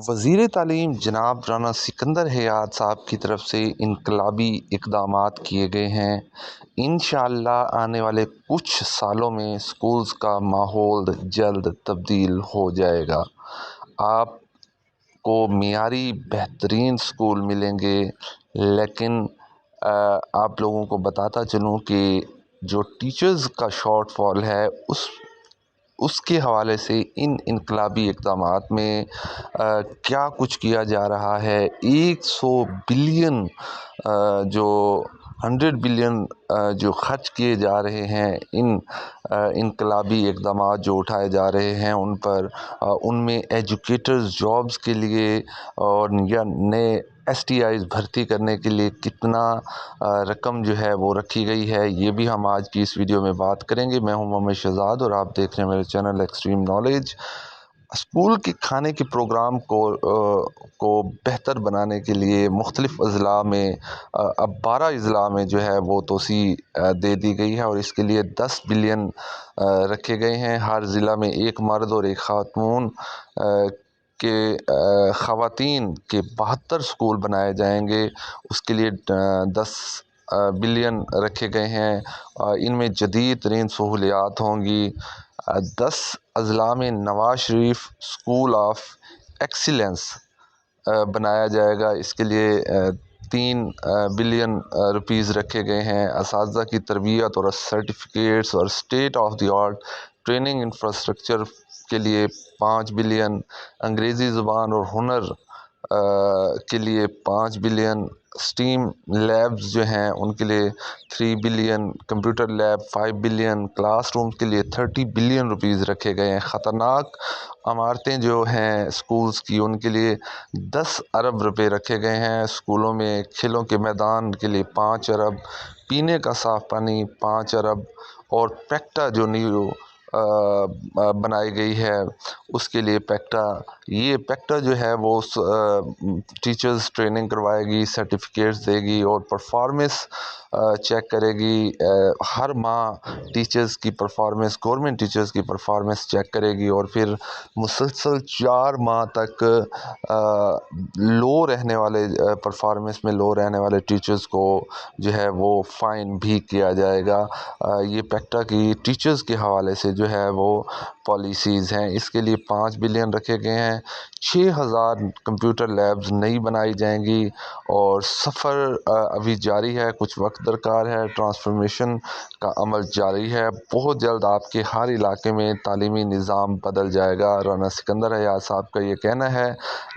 وزیر تعلیم جناب رانا سکندر حیات صاحب کی طرف سے انقلابی اقدامات کیے گئے ہیں۔ انشاءاللہ آنے والے کچھ سالوں میں اسکولز کا ماحول جلد تبدیل ہو جائے گا۔ آپ کو معیاری بہترین اسکول ملیں گے، لیکن آپ لوگوں کو بتاتا چلوں کہ جو ٹیچرز کا شارٹ فال ہے اس کے حوالے سے ان انقلابی اقدامات میں کیا کچھ کیا جا رہا ہے۔ 100 بلین جو 100 بلین جو خرچ کیے جا رہے ہیں ان انقلابی اقدامات جو اٹھائے جا رہے ہیں ان پر، ان میں ایجوکیٹرز جابز کے لیے اور یا نئے STIs بھرتی کرنے کے لیے کتنا رقم جو ہے وہ رکھی گئی ہے، یہ بھی ہم آج کی اس ویڈیو میں بات کریں گے۔ میں ہوں محمد شہزاد اور آپ دیکھ رہے ہیں میرے چینل ایکسٹریم نالج۔ اسکول کے کھانے کے پروگرام کو بہتر بنانے کے لیے مختلف اضلاع میں اب 12 اضلاع میں جو ہے وہ توسیع دے دی گئی ہے اور اس کے لیے 10 بلین رکھے گئے ہیں۔ ہر ضلع میں ایک مرد اور ایک خاتون کے خواتین کے 72 اسکول بنائے جائیں گے، اس کے لیے 10 بلین رکھے گئے ہیں۔ ان میں جدید ترین سہولیات ہوں گی۔ 10 اضلاع میں Nawaz Sharif school of excellence بنایا جائے گا، اس کے لیے 3 بلین روپیز رکھے گئے ہیں۔ اساتذہ کی تربیت اور سرٹیفکیٹس اور state of the art training infrastructure کے لیے 5 بلین، انگریزی زبان اور ہنر کے لیے 5 بلین، اسٹیم لیبز جو ہیں ان کے لیے 3 billion, computer lab 5 billion, class room کے لیے 30 بلین روپیز رکھے گئے ہیں۔ خطرناک عمارتیں جو ہیں اسکولز کی ان کے لیے 10 ارب روپے رکھے گئے ہیں۔ اسکولوں میں کھیلوں کے میدان کے لیے 5 ارب، پینے کا صاف پانی 5 ارب اور پیکٹا جو نیو بنائی گئی ہے اس کے لیے پیکٹا جو ہے وہ ٹیچرز ٹریننگ کروائے گی، سرٹیفکیٹس دے گی اور پرفارمنس چیک کرے گی۔ ہر ماہ ٹیچرز کی پرفارمنس، گورنمنٹ ٹیچرز کی پرفارمنس چیک کرے گی اور پھر مسلسل 4 ماہ تک پرفارمنس میں لو رہنے والے ٹیچرز کو جو ہے وہ فائن بھی کیا جائے گا۔ یہ پیکٹا کی ٹیچرز کے حوالے سے جو ہے وہ پالیسیز ہیں۔ اس کے لیے 5 بلین رکھے گئے ہیں۔ 6000 کمپیوٹر لیبز نئی بنائی جائیں گی اور سفر ابھی جاری ہے، کچھ وقت درکار ہے، ٹرانسفارمیشن کا عمل جاری ہے۔ بہت جلد آپ کے ہر علاقے میں تعلیمی نظام بدل جائے گا۔ رانا سکندر حیات صاحب کا یہ کہنا ہے۔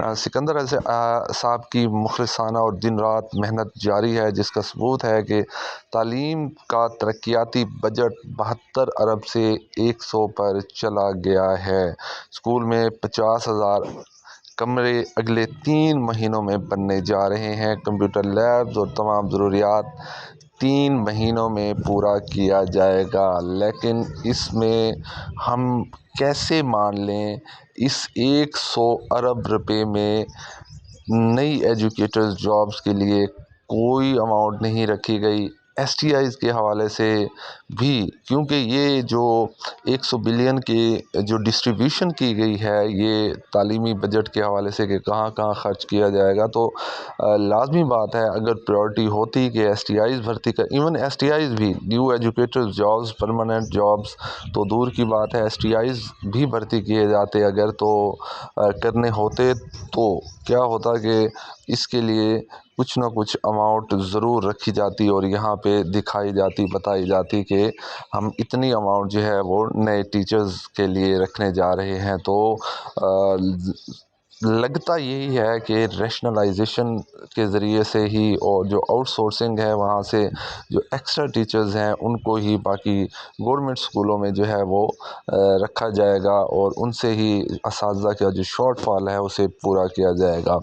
رانا سکندر صاحب کی مخلصانہ اور دن رات محنت جاری ہے، جس کا ثبوت ہے کہ تعلیم کا ترقیاتی بجٹ 72 ارب سے 100 پر چلا گیا ہے۔ اسکول میں 50,000 کمرے اگلے 3 مہینوں میں بننے جا رہے ہیں۔ کمپیوٹر لیبز اور تمام ضروریات 3 مہینوں میں پورا کیا جائے گا، لیکن اس میں ہم کیسے مان لیں اس 100 ارب روپے میں نئی ایجوکیٹرز جابز کے لیے کوئی اماؤنٹ نہیں رکھی گئی۔ STIs کے حوالے سے بھی، کیونکہ یہ جو 100 بلین کی جو ڈسٹریبیوشن کی گئی ہے یہ تعلیمی بجٹ کے حوالے سے کہ کہاں کہاں خرچ کیا جائے گا، تو لازمی بات ہے اگر پریورٹی ہوتی کہ STIs بھرتی ایون STIs بھی new educators jobs, permanent jobs تو دور کی بات ہے، STIs بھی بھرتی کیے جاتے اگر تو کرنے ہوتے تو کیا ہوتا کہ اس کے لیے کچھ نہ کچھ اماؤنٹ ضرور رکھی جاتی اور یہاں پہ دکھائی جاتی، بتائی جاتی کہ ہم اتنی اماؤنٹ جو ہے وہ نئے ٹیچرز کے لیے رکھنے جا رہے ہیں۔ تو لگتا یہی ہے کہ ریشنلائزیشن کے ذریعے سے ہی اور جو آؤٹ سورسنگ ہے وہاں سے جو ایکسٹرا ٹیچرز ہیں ان کو ہی باقی گورنمنٹ اسکولوں میں جو ہے وہ رکھا جائے گا اور ان سے ہی اساتذہ کا جو شارٹ فال ہے اسے پورا کیا جائے گا۔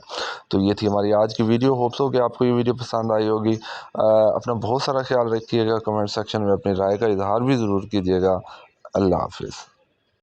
تو یہ تھی ہماری آج کی ویڈیو۔ ہوپس ہو کہ آپ کو یہ ویڈیو پسند آئی ہوگی۔ اپنا بہت سارا خیال رکھیے گا، کمنٹ سیکشن میں اپنی رائے کا اظہار بھی ضرور کیجیے گا۔ اللہ حافظ۔